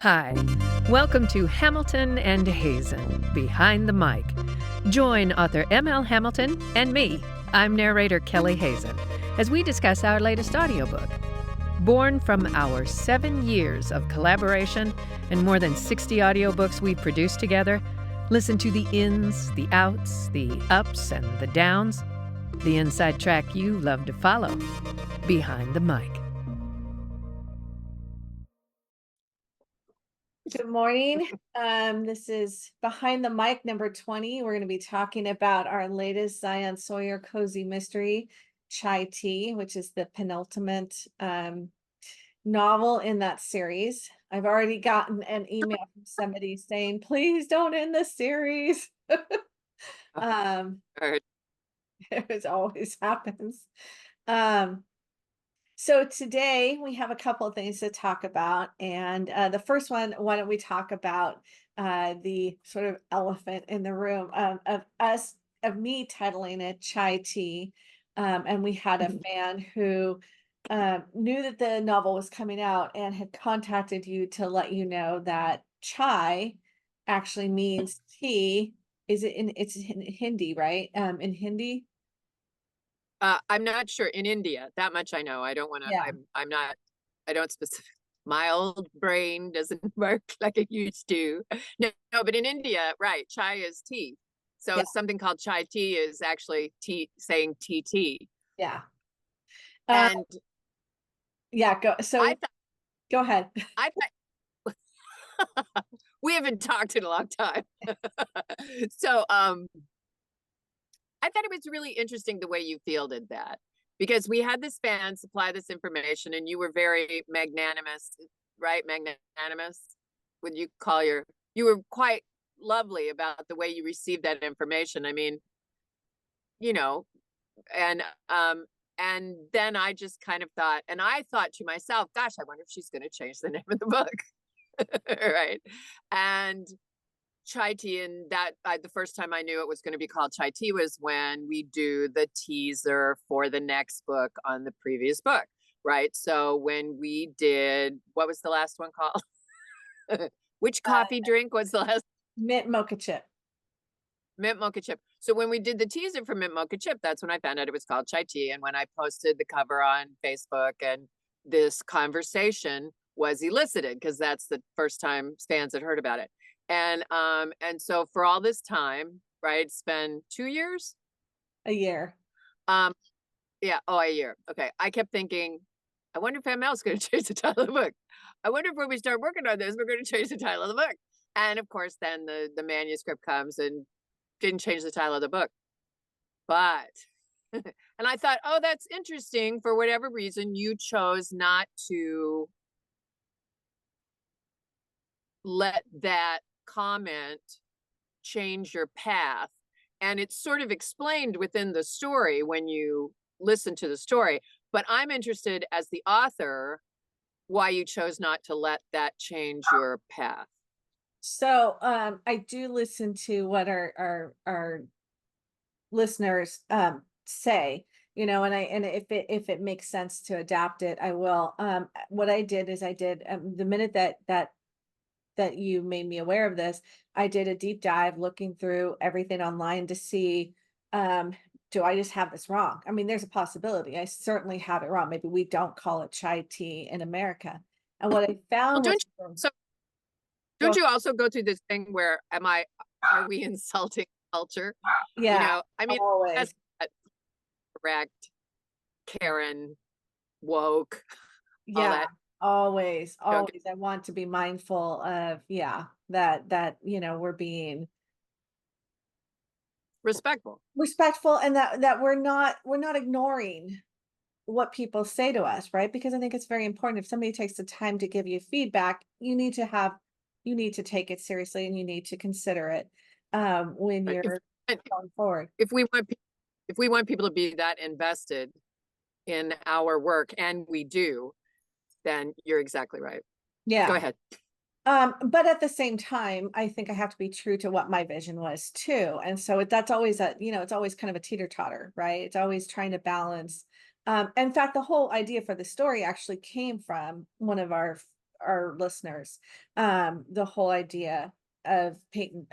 Hi, welcome to Hamilton and Hazen, Behind the Mic. Join author M.L. Hamilton and me, I'm narrator Kelly Hazen, as we discuss our latest audiobook. Born from our 7 years of collaboration and more than 60 audiobooks we've produced together, listen to the ins, the outs, the ups, and the downs, the inside track you love to follow, Behind the Mic. Good morning. This is Behind the Mic number 20. We're going to be talking about our latest Zion Sawyer cozy mystery, Chai Tea, which is the penultimate novel in that series. I've already gotten an email from somebody saying, please don't end the series. It always happens. So today we have a couple of things to talk about, and the first one, why don't we talk about the sort of elephant in the room of me titling it Chai Tea, and we had a fan who knew that the novel was coming out and had contacted you to let you know that chai actually means tea. It's in Hindi, right? In Hindi. I'm not sure in India. That much I know. I don't want to. Yeah. I'm not. I don't specific. My old brain doesn't work like it used to. No, but in India, right? Chai is tea. So Yeah. something called chai tea is actually tea, saying tea. Yeah. And yeah. Go ahead. I thought we haven't talked in a long time. So I thought it was really interesting the way you fielded that, because we had this fan supply this information and you were very magnanimous, right? Magnanimous. Would you call you were quite lovely about the way you received that information. I mean, you know, and then I just kind of thought, and I thought to myself, gosh, I wonder if she's going to change the name of the book. Right. And chai tea, and that the first time I knew it was going to be called chai tea was when we do the teaser for the next book on the previous book, right? So when we did, what was the last one called? Which coffee drink was the last? Mint mocha chip. Mint mocha chip. So when we did the teaser for mint mocha chip, that's when I found out it was called chai tea. And when I posted the cover on Facebook, and this conversation was elicited, because that's the first time fans had heard about it. And so for all this time, right, it's been 2 years? A year. Yeah, a year. Okay. I kept thinking, I wonder if ML is going to change the title of the book. I wonder if when we start working on this, we're going to change the title of the book. And of course, then the manuscript comes and didn't change the title of the book. But, and I thought, oh, that's interesting. For whatever reason, you chose not to let that comment change your path. And it's sort of explained within the story when you listen to the story. But I'm interested, as the author, why you chose not to let that change your path. So I do listen to what our listeners say, and if it makes sense to adapt it, I will. What I did is the minute that you made me aware of this, I did a deep dive looking through everything online to see, do I just have this wrong? I mean, there's a possibility. I certainly have it wrong. Maybe we don't call it chai tea in America. And what I found Well, was don't you also go through this thing where are we insulting culture? yeah, I mean, always. that's correct. Karen, woke, all Yeah, that. always. Okay. I want to be mindful of, that we're being Respectful and that we're not ignoring what people say to us, right? Because I think it's very important. If somebody takes the time to give you feedback, you need to take it seriously, and you need to consider it when you're going forward. If we want people to be that invested in our work, and we do, then you're exactly right. Yeah. Go ahead. But at the same time, I think I have to be true to what my vision was too. And so that's always it's always kind of a teeter-totter, right? It's always trying to balance. In fact, the whole idea for the story actually came from one of our our listeners, the whole idea of Peyton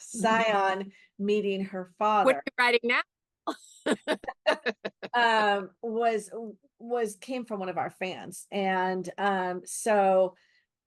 Zion meeting her What are father you writing now? was came from one of our fans. And so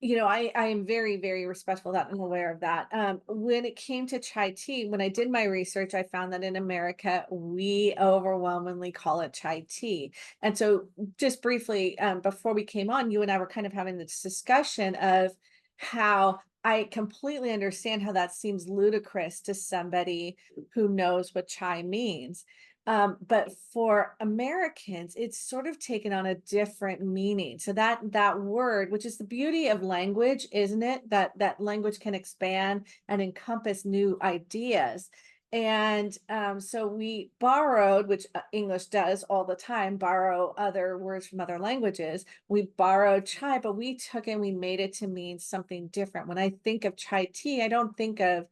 I am very, very respectful of that and aware of that. When it came to chai tea, when I did my research, I found that in America, we overwhelmingly call it chai tea. And so just briefly, before we came on, you and I were kind of having this discussion of how I completely understand how that seems ludicrous to somebody who knows what chai means. But for Americans, it's sort of taken on a different meaning. So that word, which is the beauty of language, isn't it? That language can expand and encompass new ideas. And so we borrowed, which English does all the time, borrow other words from other languages. We borrowed chai, but we took and we made it to mean something different. When I think of chai tea, I don't think of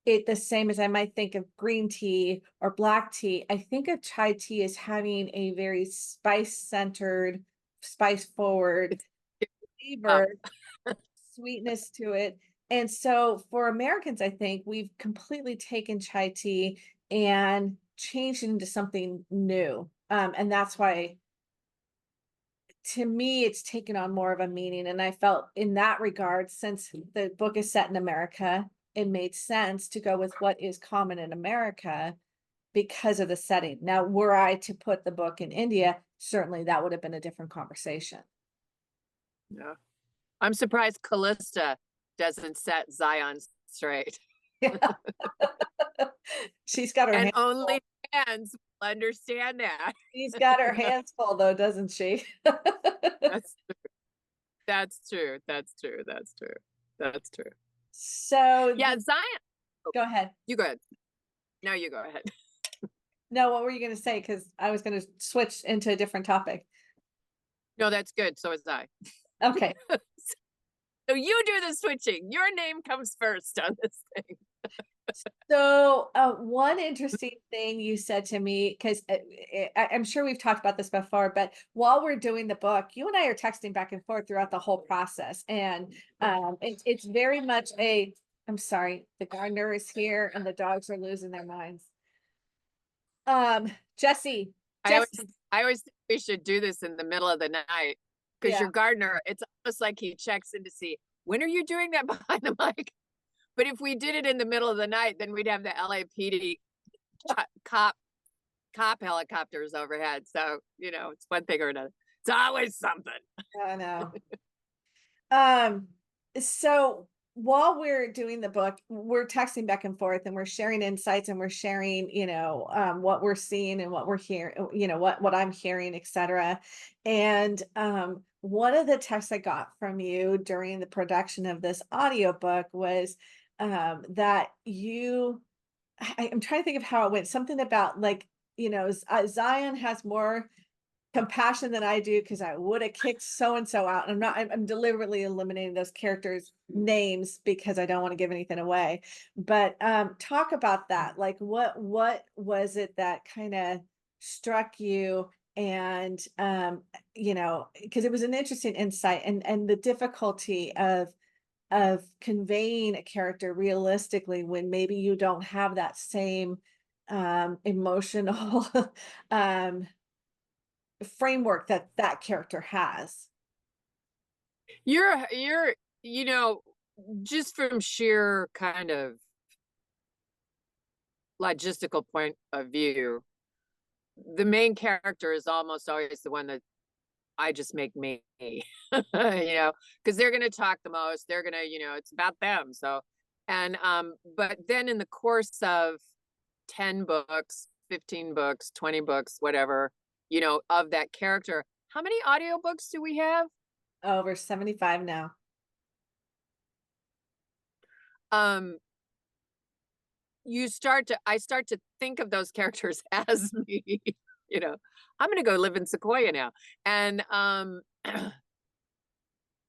it the same as I might think of green tea or black tea. I think of chai tea as having a very spice-centered, spice-forward flavor, sweetness to it. And so for Americans, I think we've completely taken chai tea and changed it into something new. And that's why, to me, it's taken on more of a meaning. And I felt in that regard, since the book is set in America, it made sense to go with what is common in America because of the setting. Now, were I to put the book in India, certainly that would have been a different conversation. Yeah. I'm surprised Callista doesn't set Zion straight. She's got her And hands only full. fans will understand that. She's got her hands full, though, doesn't she? That's true. That's true. That's true. That's true. That's true. So Yeah, Zion. go ahead. You go ahead. No, you go ahead. No, what were you going to say? Because I was going to switch into a different topic. No, that's good. So is I. Okay. So you do the switching. Your name comes first on this thing. So one interesting thing you said to me, because I'm sure we've talked about this before, but while we're doing the book, you and I are texting back and forth throughout the whole process. And it's very much I'm sorry, the gardener is here and the dogs are losing their minds. Jesse. I always think we should do this in the middle of the night because your gardener, it's almost like he checks in to see, when are you doing that behind the mic? But if we did it in the middle of the night, then we'd have the LAPD cop helicopters overhead. So, it's one thing or another. It's always something. I know. So while we're doing the book, we're texting back and forth and we're sharing insights and we're sharing, what we're seeing and what we're hearing, what I'm hearing, etc. And one of the texts I got from you during the production of this audiobook was that I'm trying to think of how it went, something about Zion has more compassion than I do because I would have kicked so and so out. And I'm deliberately eliminating those characters' names because I don't want to give anything away. But talk about that. Like what was it that kind of struck you? And because it was an interesting insight and the difficulty of conveying a character realistically when maybe you don't have that same emotional framework that character has. You're just from sheer kind of logistical point of view, the main character is almost always the one that I just make me, because they're going to talk the most. They're going to, it's about them. So, and, but then in the course of 10 books, 15 books, 20 books, whatever, of that character, how many audiobooks do we have? Over 75 now. I start to think of those characters as me. I'm going to go live in Sequoia now. And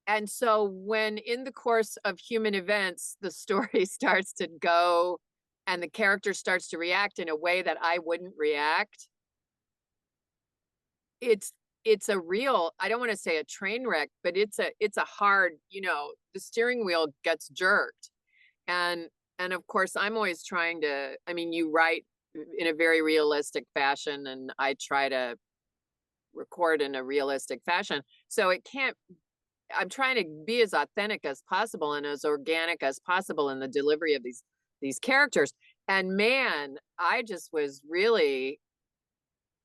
and so when in the course of human events, the story starts to go and the character starts to react in a way that I wouldn't react, it's it's a real, I don't want to say a train wreck, but it's a hard, the steering wheel gets jerked. And of course, I'm always trying to, I mean, you write in a very realistic fashion, and I try to record in a realistic fashion. So I'm trying to be as authentic as possible and as organic as possible in the delivery of these characters. And man, I just was really,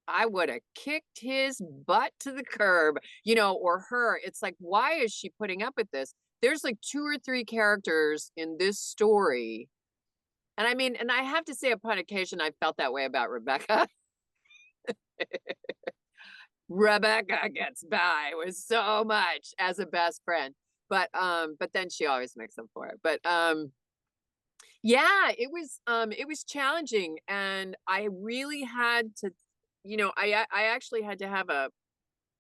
I would have kicked his butt to the curb, or her. It's like, why is she putting up with this? There's like 2 or 3 characters in this story. And I mean, and I have to say, upon occasion, I felt that way about Rebecca. Rebecca gets by with so much as a best friend. But then she always makes up for it. But yeah, it was challenging. And I really had to, I actually had to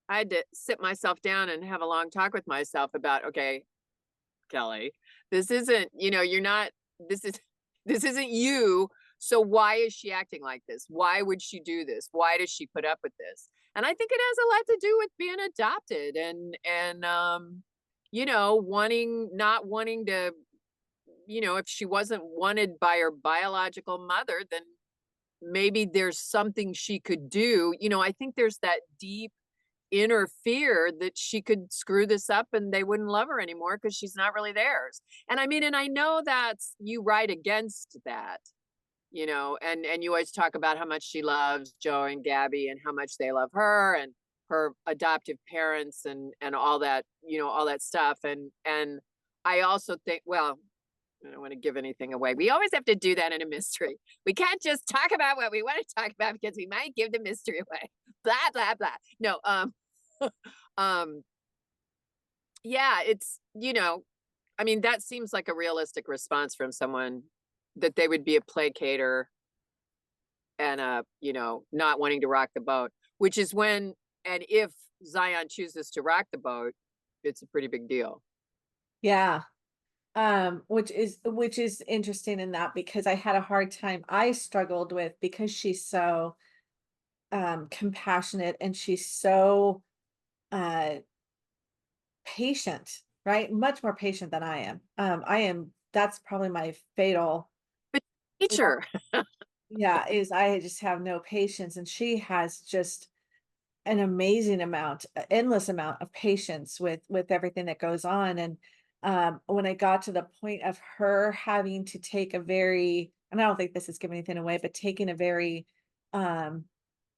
I had to sit myself down and have a long talk with myself about, okay, Kelly, this isn't, this isn't you. So why is she acting like this? Why would she do this? Why does she put up with this? And I think it has a lot to do with being adopted and not wanting to, if she wasn't wanted by her biological mother, then maybe there's something she could do. I think there's that deep inner fear that she could screw this up and they wouldn't love her anymore because she's not really theirs. And I mean, and I know that's, you write against that, and you always talk about how much she loves Joe and Gabby and how much they love her and her adoptive parents and all that, all that stuff. And I also think, well, I don't want to give anything away. We always have to do that in a mystery. We can't just talk about what we want to talk about because we might give the mystery away. Blah, blah, blah. No, yeah, it's, I mean, that seems like a realistic response from someone, that they would be a placater and not wanting to rock the boat, which is when, and if Zion chooses to rock the boat, it's a pretty big deal. Yeah. Which is interesting in that, because I had a hard time. I struggled with, because she's so compassionate and she's so patient, right? Much more patient than I am. That's probably my fatal But teacher. yeah, is I just have no patience, and she has just an amazing amount, endless amount of patience with everything that goes on. And when I got to the point of her having to take a very, and I don't think this is giving anything away, but taking a very um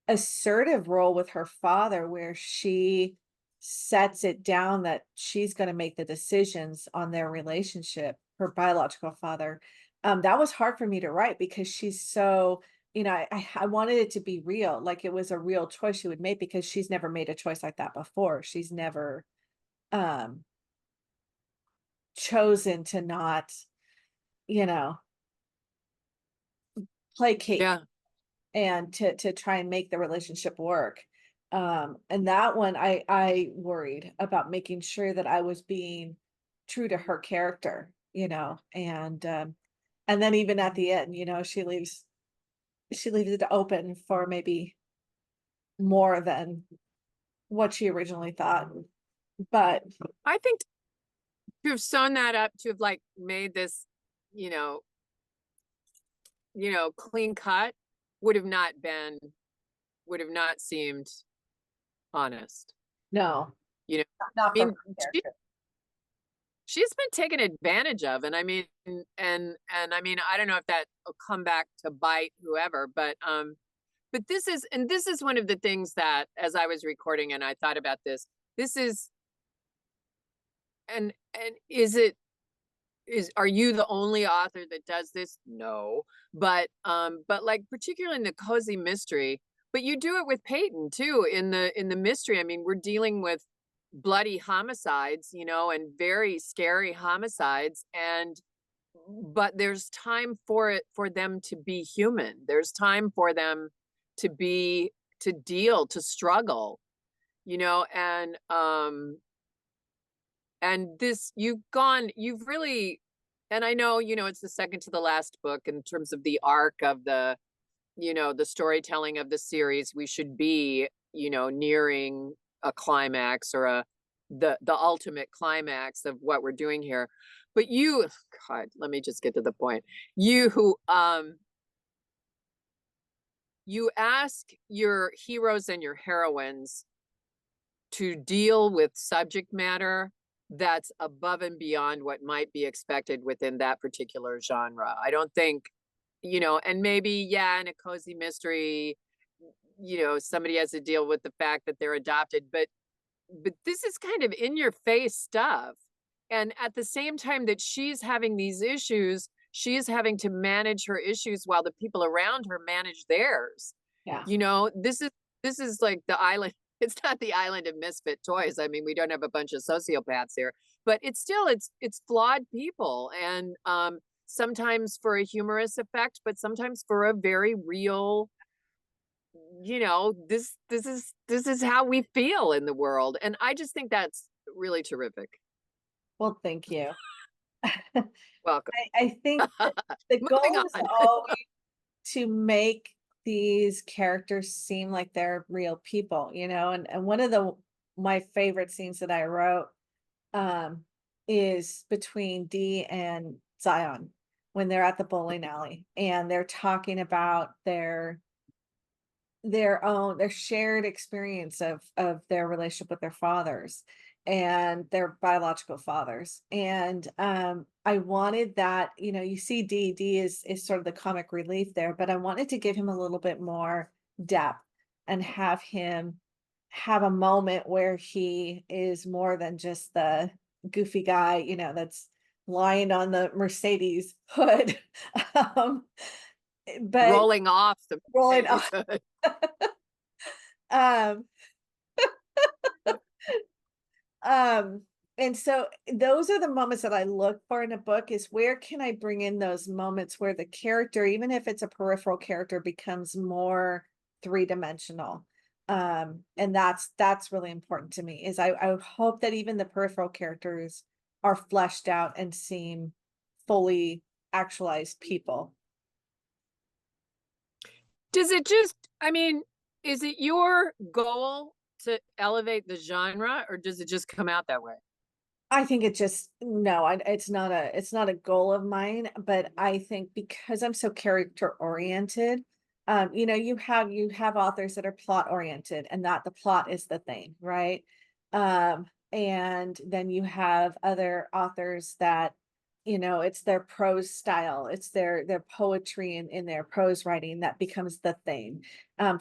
assertive role with her father, where she sets it down that she's going to make the decisions on their relationship, her biological father. That was hard for me to write, because she's so, I wanted it to be real, like it was a real choice she would make, because she's never made a choice like that before. She's never um chosen to not, you know, placate Yeah. and to try and make the relationship work. And that one, I worried about making sure that I was being true to her character, and then even at the end, she leaves it open for maybe more than what she originally thought. But I think to have sewn that up, to have like made this, you know, clean cut, would have not seemed honest. no, You know, not I for mean, her character. she's been taken advantage of, and I mean, and I mean, I don't know if that will come back to bite whoever, but this is one of the things that, as I was recording and I thought about this is, and are you the only author that does this? No, but like particularly in the cozy mystery, but you do it with Peyton too in the mystery. I mean, we're dealing with bloody homicides, and very scary homicides, but there's time for them to be human. There's time for them to deal, to struggle, and this, you've really, and I know, it's the second to the last book in terms of the arc of the storytelling of the series. We should be, nearing a climax or the ultimate climax of what we're doing here. But you, God, let me just get to the point. You you ask your heroes and your heroines to deal with subject matter that's above and beyond what might be expected within that particular genre. I don't think, and maybe, yeah, in a cozy mystery, somebody has to deal with the fact that they're adopted, but this is kind of in your face stuff. And at the same time that she's having these issues, she's having to manage her issues while the people around her manage theirs. Yeah. This is like the island. It's not the island of misfit toys. I mean, we don't have a bunch of sociopaths here, but it's flawed people. And sometimes for a humorous effect, but sometimes for a very real, this is how we feel in the world. And I just think that's really terrific. Well, thank you. Welcome. I think the goal Moving is on. always to make these characters seem like they're real people, and one of my favorite scenes that I wrote is between Dee and Zion when they're at the bowling alley and they're talking about their shared experience of their relationship with their fathers and their biological fathers. And I wanted that, you see D is sort of the comic relief there, but I wanted to give him a little bit more depth and have him have a moment where he is more than just the goofy guy, that's lying on the Mercedes hood. But rolling off the rolling off. um and so those are the moments that I look for in a book, is where can I bring in those moments where the character, even if it's a peripheral character, becomes more three-dimensional. And that's really important to me, is I hope that even the peripheral characters are fleshed out and seem fully actualized people. Is it your goal to elevate the genre, or does it just come out that way? I think it's not a goal of mine, but I think because I'm so character oriented, you have authors that are plot oriented and that the plot is the thing, right? And then you have other authors that, it's their prose style, it's their poetry in their prose writing that becomes the thing.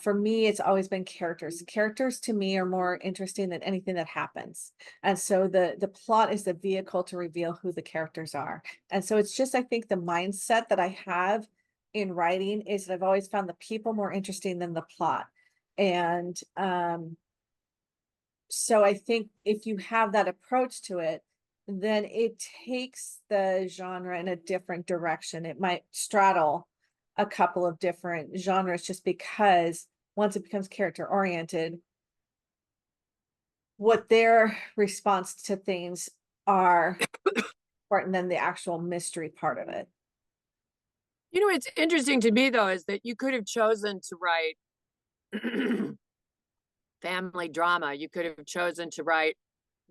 For me, it's always been characters. Characters to me are more interesting than anything that happens. And so the plot is the vehicle to reveal who the characters are. And so it's just, I think the mindset that I have in writing is that I've always found the people more interesting than the plot. And so I think if you have that approach to it, then it takes the genre in a different direction. It might straddle a couple of different genres just because once it becomes character oriented, what their response to things are important than the actual mystery part of it. It's interesting to me though, is that you could have chosen to write family drama. You could have chosen to write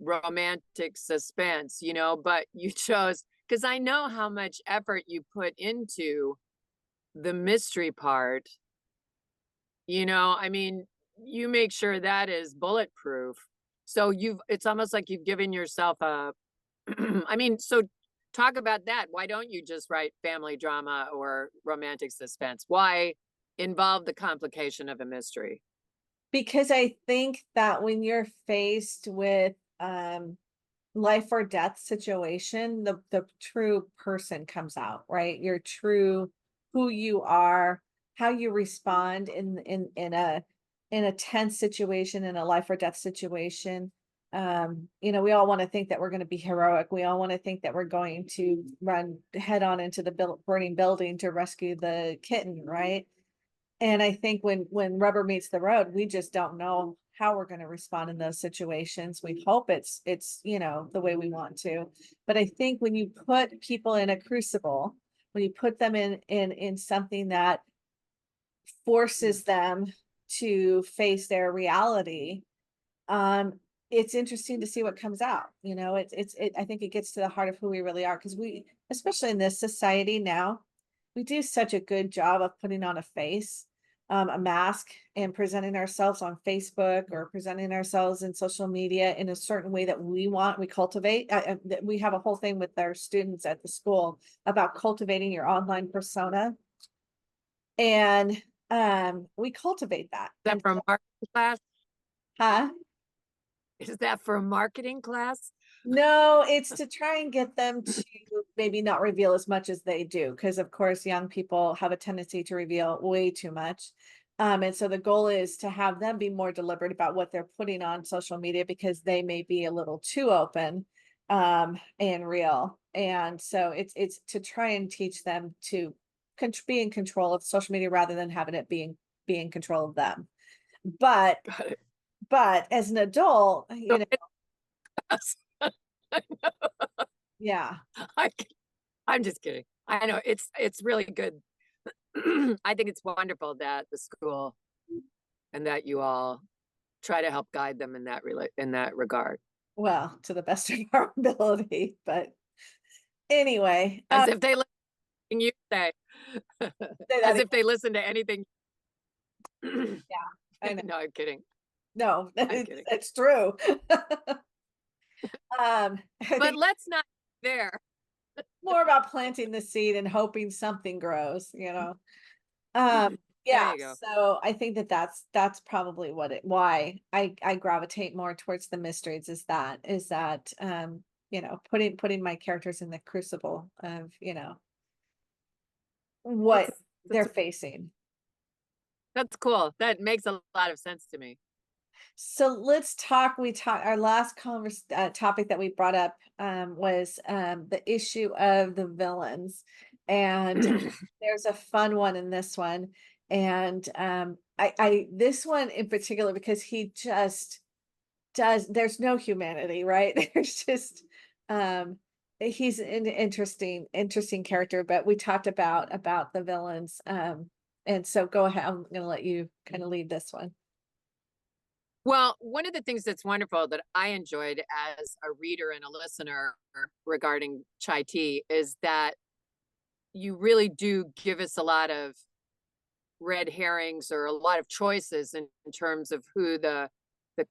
romantic suspense, but you chose, because I know how much effort you put into the mystery part. You make sure that is bulletproof. So it's almost like you've given yourself so talk about that. Why don't you just write family drama or romantic suspense? Why involve the complication of a mystery? Because I think that when you're faced with life or death situation, the true person comes out, right? Your true who you are, how you respond in a tense situation, in a life or death situation. We all want to think that we're going to be heroic. We all want to think that we're going to run head on into the burning building to rescue the kitten, right? And I think when rubber meets the road, we just don't know how we're going to respond in those situations. We hope it's the way we want to. But I think when you put people in a crucible, when you put them in something that forces them to face their reality, it's interesting to see what comes out. You know, I think it gets to the heart of who we really are, because we, especially in this society now, we do such a good job of putting on a face, a mask, and presenting ourselves on Facebook or presenting ourselves in social media in a certain way that we want. We cultivate. We have a whole thing with our students at the school about cultivating your online persona, and we cultivate that. Is that And for a marketing class? huh? Is that for a marketing class? No, it's to try and get them to maybe not reveal as much as they do, because of course young people have a tendency to reveal way too much. And so the goal is to have them be more deliberate about what they're putting on social media, because they may be a little too open and real. And so it's to try and teach them to be in control of social media rather than having it be in control of them. But Got it. as an adult, So you know, it's- yeah. I, I'm just kidding. I know it's really good. I think it's wonderful that the school and that you all try to help guide them in that regard. Well, to the best of our ability, but anyway, As if they listen to anything you say. say that As again. if they listen to anything. I know. No, I'm kidding. No, I'm kidding. it's true. I But think let's not there. more about planting the seed and hoping something grows, you know. There Yeah, you go. so I think that that's probably why I gravitate more towards the mysteries, is that you know, putting my characters in the crucible of, you know, what That's they're that's facing. that's cool. That makes a lot of sense to me. So let's talk. Our last topic that we brought up was the issue of the villains, and there's a fun one in this one, and I this one in particular, because he just does. There's no humanity, right? There's just he's an interesting character. But we talked about the villains, and so go ahead. I'm going to let you kind of lead this one. Well, one of the things that's wonderful that I enjoyed as a reader and a listener regarding chai tea is that you really do give us a lot of red herrings or a lot of choices in terms of who the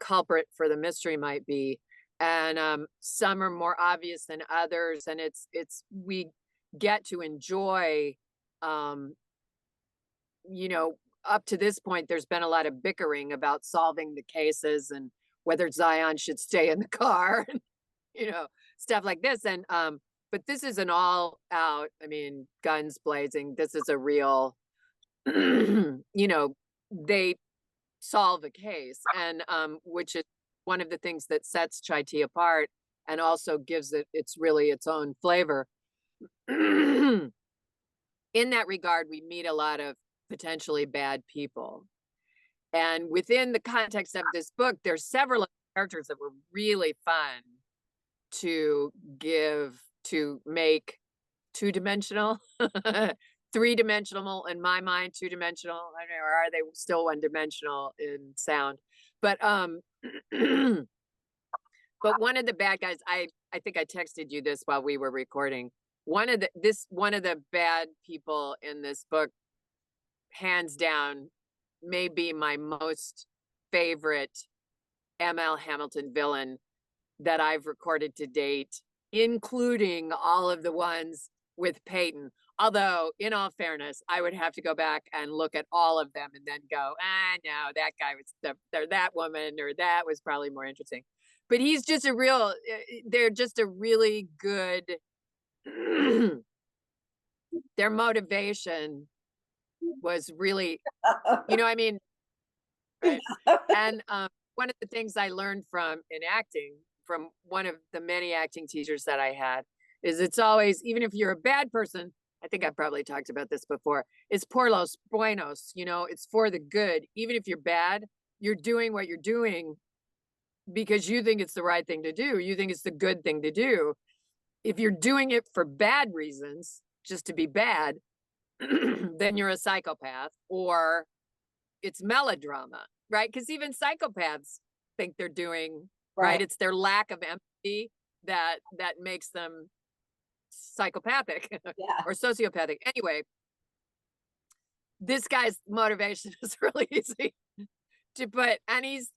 culprit for the mystery might be. And some are more obvious than others. And we get to enjoy, um, you know, up to this point, there's been a lot of bickering about solving the cases and whether Zion should stay in the car, and, you know, stuff like this. And, but this is an all out, I mean, guns blazing. This is a real, you know, they solve a case, and which is one of the things that sets chai tea apart and also gives it's really its own flavor. In that regard, we meet a lot of potentially bad people, and within the context of this book, there's several characters that were really fun to make two-dimensional. Three-dimensional in my mind, two-dimensional. I don't know, or are they still one-dimensional in sound? But but one of the bad guys, I think I texted you this while we were recording. One of the bad people in this book, hands down, may be my most favorite ML Hamilton villain that I've recorded to date, including all of the ones with Peyton. Although, in all fairness, I would have to go back and look at all of them and then go, no, that guy was that woman, or that was probably more interesting. But he's just they're just a really good, their motivation was really, you know, I mean, right? And one of the things I learned in acting, from one of the many acting teachers that I had, is it's always, even if you're a bad person, I think I've probably talked about this before, it's por los buenos, you know, it's for the good. Even if you're bad, you're doing what you're doing because you think it's the right thing to do. You think it's the good thing to do. If you're doing it for bad reasons, just to be bad, then you're a psychopath, or it's melodrama, right? Because even psychopaths think they're doing, Right. right? It's their lack of empathy that makes them psychopathic Yeah. or sociopathic. Anyway, this guy's motivation is really easy to put, and he's,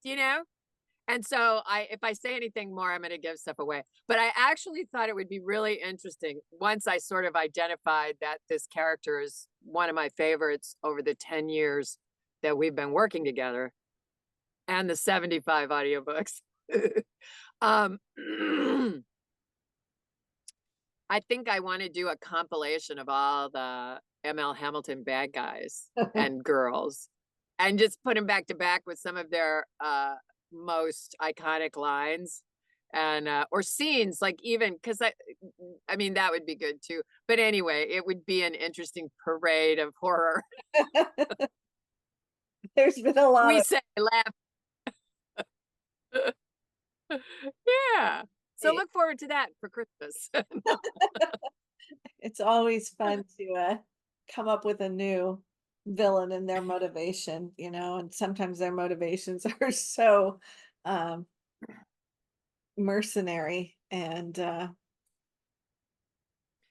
you know, and so if I say anything more, I'm going to give stuff away. But I actually thought it would be really interesting once I sort of identified that this character is one of my favorites over the 10 years that we've been working together and the 75 audiobooks. um, I think I want to do a compilation of all the ML Hamilton bad guys and girls and just put them back to back with some of their most iconic lines and or scenes, like, even because I mean that would be good too. But anyway, it would be an interesting parade of horror. There's been a lot We of say laugh. Yeah. So it. look forward to that for Christmas. It's always fun to come up with a new villain and their motivation, you know, and sometimes their motivations are so um mercenary and Do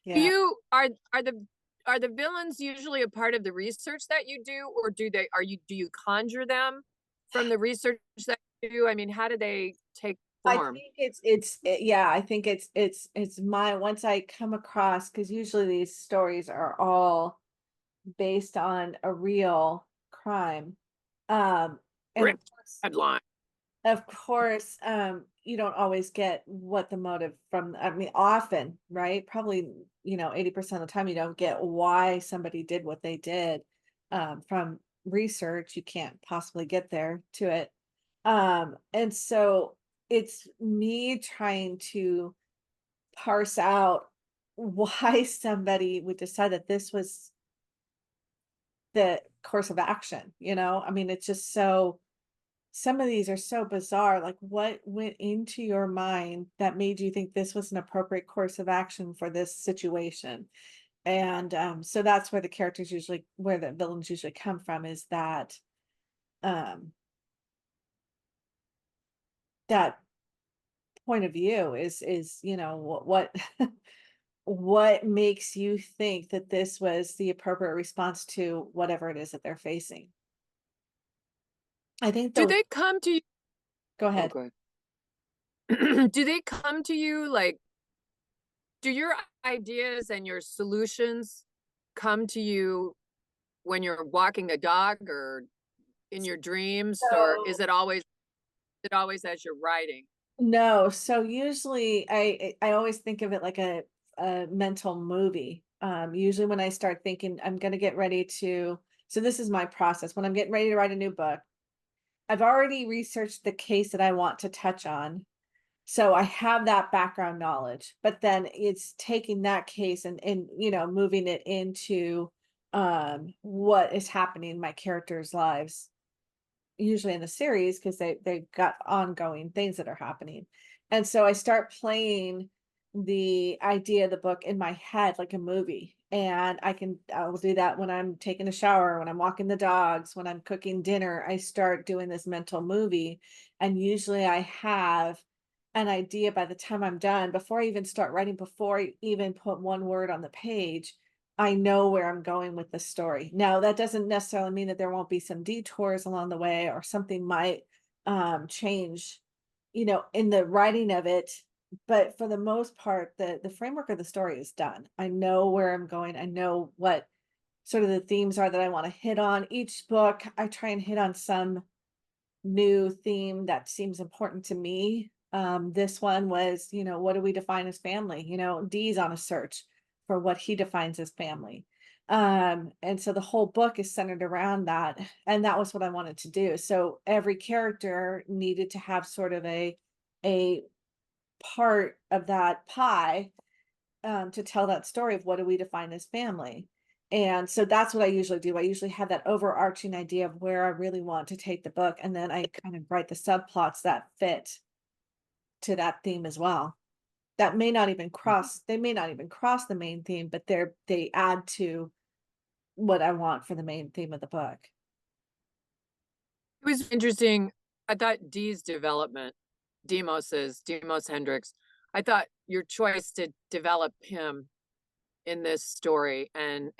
yeah. you are the villains usually a part of the research that you do, or do you conjure them from the research that you do? I mean, how do they take I form? think yeah, I think it's my once I come across, because usually these stories are all based on a real crime. And Rip headline. of course, you don't always get what the motive from, I mean, often, right? Probably, 80% of the time you don't get why somebody did what they did. From research, you can't possibly get there to it. And so it's me trying to parse out why somebody would decide that this was the course of action, I mean, it's just so some of these are so bizarre. Like, what went into your mind that made you think this was an appropriate course of action for this situation? And so that's where where the villains usually come from, is um, that point of view is what what makes you think that this was the appropriate response to whatever it is that they're facing. I think Do those. they come to you? Go Oh, ahead. good. Do they come to you like, do your ideas and your solutions come to you when you're walking a dog or in your dreams, or So is it always as you're writing? no, so usually I always think of it like a mental movie. Usually when I start thinking I'm gonna get ready to, so this is my process. When I'm getting ready to write a new book, I've already researched the case that I want to touch on. So I have that background knowledge, but then it's taking that case and moving it into what is happening in my characters' lives, usually in the series, because they've got ongoing things that are happening. And so I start playing the idea of the book in my head like a movie. And I'll do that when I'm taking a shower, when I'm walking the dogs, when I'm cooking dinner. I start doing this mental movie. And usually I have an idea by the time I'm done, before I even start writing, before I even put one word on the page. I know where I'm going with the story. Now, that doesn't necessarily mean that there won't be some detours along the way, or something might change, in the writing of it. But for the most part, the framework of the story is done. I know where I'm going. I know what sort of the themes are that I want to hit on. Each book, I try and hit on some new theme that seems important to me. This one was, what do we define as family? Dee's on a search for what he defines as family. And so the whole book is centered around that. And that was what I wanted to do. So every character needed to have sort of a part of that pie, to tell that story of what do we define as family. And so that's what I usually do. I usually have that overarching idea of where I really want to take the book, and then I kind of write the subplots that fit to that theme as well. That may not even cross, they may not even cross the main theme, but they add to what I want for the main theme of the book. It was interesting. I thought Dee's development, Demos Hendricks. I thought your choice to develop him in this story and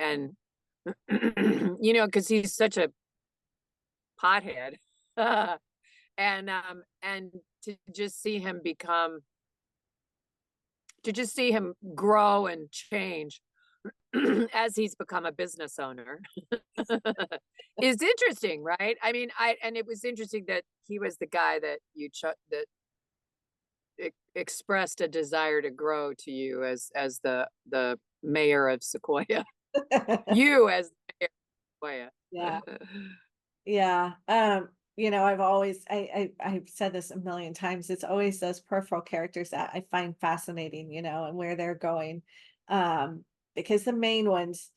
you know, because he's such a pothead. And to just see him grow and change as he's become a business owner is interesting, right? I mean, and it was interesting that he was the guy that that expressed a desire to grow to you as the mayor of Sequoia. You as the mayor of Sequoia. Yeah. Yeah. You know, I've said this a million times. It's always those peripheral characters that I find fascinating, you know, and where they're going. Because the main ones,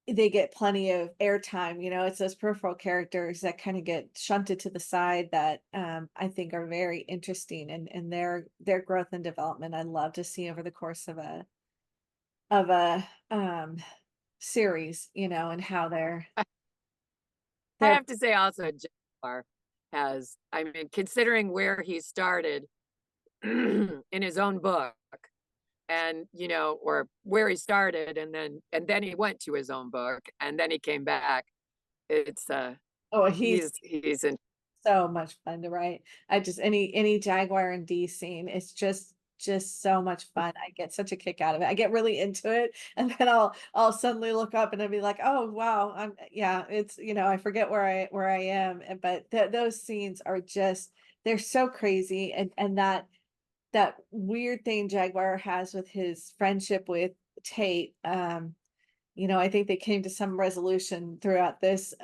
they get plenty of airtime, you know, it's those peripheral characters that kind of get shunted to the side that I think are very interesting and their growth and development I love to see over the course of a series, you know, and how I they're have to say also, Jaguar has, I mean, considering where he started in his own book, and you know, or where he started, and then he went to his own book, and then he came back. It's oh, he's he's in. so much fun to write. I just any Jaguar and D scene, it's just so much fun. I get such a kick out of it. I get really into it, and then I'll suddenly look up and I'll be like, oh wow, yeah, it's, you know, I forget where I am. But those scenes are just, they're so crazy, and that weird thing Jaguar has with his friendship with Tate. You know, I think they came to some resolution throughout this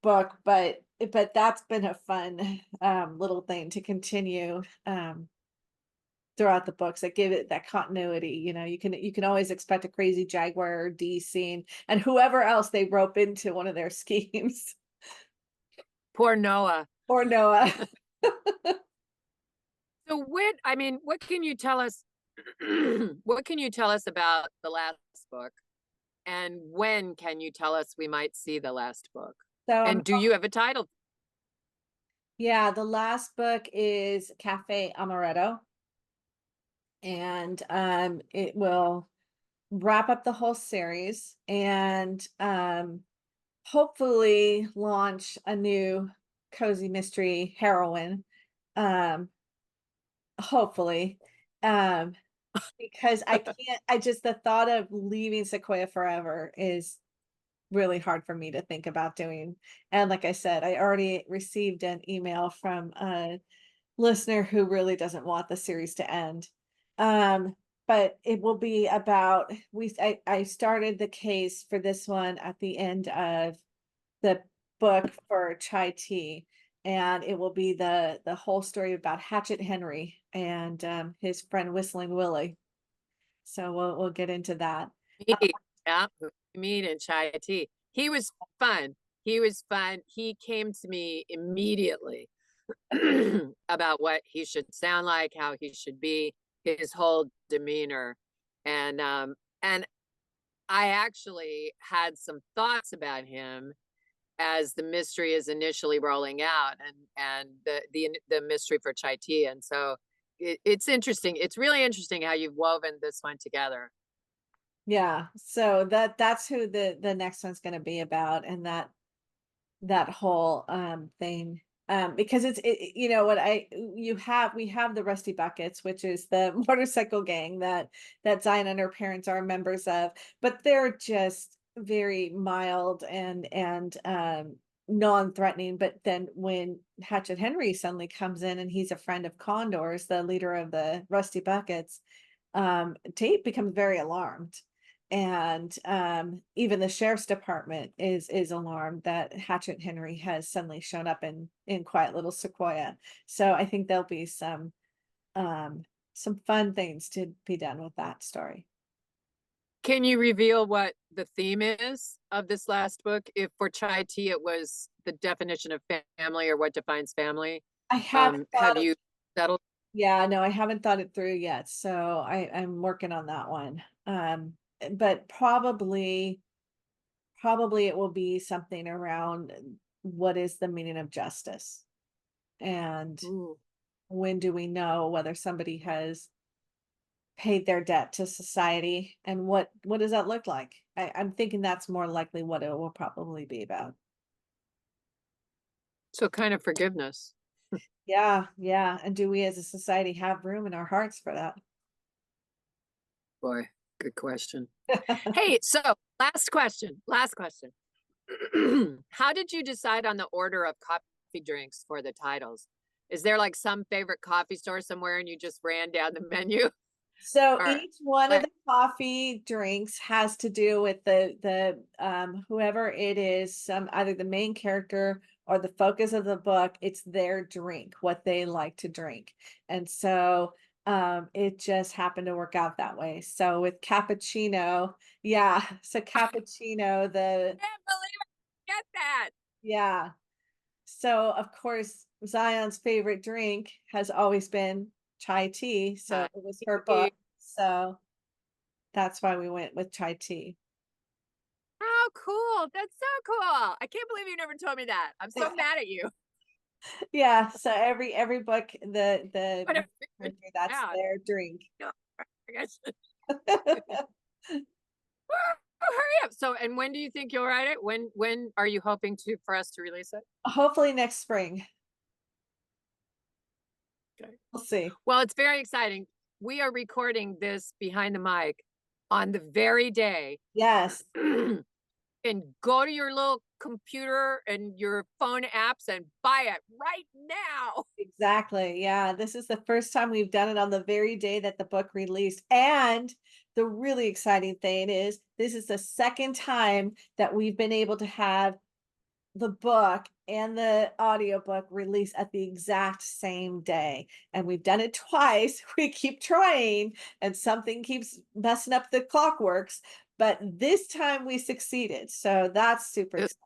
book, but that's been a fun little thing to continue throughout the books that give it that continuity. You know, you can always expect a crazy Jaguar or D scene and whoever else they rope into one of their schemes. Poor Noah. Or Noah. So I mean, what can you tell us? What can you tell us about the last book? And when can you tell us we might see the last book? So And do you have a title? yeah, the last book is Cafe Amaretto. And it will wrap up the whole series and hopefully launch a new cozy mystery heroine. Um hopefully. Um because I just, the thought of leaving Sequoia forever is really hard for me to think about doing. And like I said, I already received an email from a listener who really doesn't want the series to end. Um, but it will be about, I started the case for this one at the end of the book for Chai Tea, and it will be the whole story about Hatchet Henry and his friend Whistling Willie. So we'll get into that. Meet, yeah, meet in Chai Tea. He was fun. He was fun. He came to me immediately about what he should sound like, how he should be, his whole demeanor. And I actually had some thoughts about him as the mystery is initially rolling out, and the mystery for Chai Tea. And so it's interesting. It's really interesting how you've woven this one together. Yeah, so that's who the next one's going to be about, and that whole thing, because you know what, we have the Rusty Buckets, which is the motorcycle gang that Zion and her parents are members of, but they're just very mild and non-threatening. But then when Hatchet Henry suddenly comes in and he's a friend of Condor's, the leader of the Rusty Buckets, Tate becomes very alarmed. And even the sheriff's department is alarmed that Hatchet Henry has suddenly shown up in quiet little Sequoia. So I think there'll be some fun things to be done with that story. Can you reveal what the theme is of this last book? If for Chai Tea it was the definition of family, or what defines family, I haven't have thought you settled? yeah, no, I haven't thought it through yet. So I'm working on that one. But probably it will be something around what is the meaning of justice. And Ooh. when do we know whether somebody has paid their debt to society, and what does that look like? I'm thinking that's more likely what it will probably be about. So kind of forgiveness. Yeah, yeah. And do we as a society have room in our hearts for that? Boy, good question. Hey, so last question. Last question. How did you decide on the order of coffee drinks for the titles? Is there like some favorite coffee store somewhere and you just ran down the menu? So Or each one of like, the coffee drinks has to do with the whoever it is, some either the main character or the focus of the book, it's their drink, what they like to drink. And so it just happened to work out that way. So with cappuccino, yeah, so cappuccino, I can't believe I get that. yeah. So of course Zion's favorite drink has always been chai tea, so Hi. it was her book. So that's why we went with chai tea. How cool. That's so cool. I can't believe you never told me that. I'm so mad at you. Yeah, so every book, the But I figured character, that's it out. their drink. No, I guess. Hurry up. So, and when do you think you'll write it? When are you hoping to for us to release it? Hopefully next spring. Okay. We'll see. Well, it's very exciting. We are recording this behind the mic on the very day. Yes. And go to your little computer and your phone apps and buy it right now. Exactly. Yeah, this is the first time we've done it on the very day that the book released. And the really exciting thing is this is the second time that we've been able to have the book and the audiobook released at the exact same day. And we've done it twice. We keep trying and something keeps messing up the clockworks, but this time we succeeded. So that's super Yes. exciting.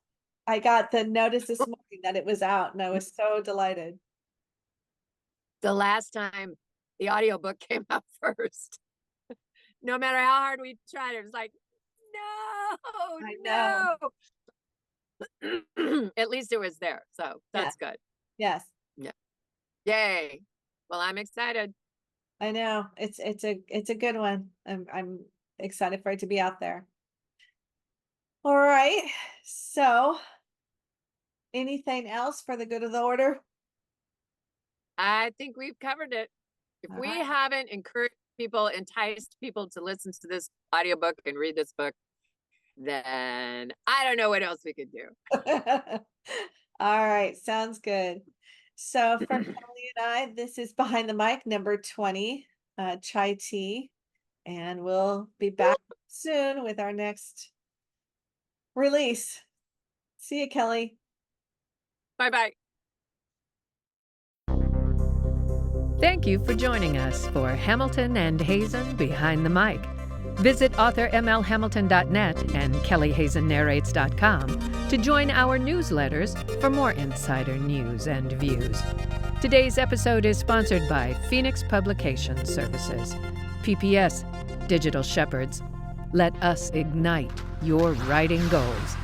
I got the notice this morning that it was out and I was so delighted. The last time the audiobook came out first, no matter how hard we tried, it was like, I know. no. At least it was there. So Yeah. that's good. Yes. Yeah. Yay. Well, I'm excited. I know. It's a good one. I'm excited for it to be out there. All right. So anything else for the good of the order? I think we've covered it. If All we right. haven't encouraged people, enticed people to listen to this audiobook and read this book, then I don't know what else we could do. All right, sounds good. So for Kelly and I, this is Behind the Mic number 20, Chai Tea, and we'll be back soon with our next release. See you, Kelly. Bye-bye. Thank you for joining us for Hamilton and Hazen Behind the Mic. Visit authormlhamilton.net and kellyhazennarrates.com to join our newsletters for more insider news and views. Today's episode is sponsored by Phoenix Publication Services, PPS, Digital Shepherds. Let us ignite your writing goals.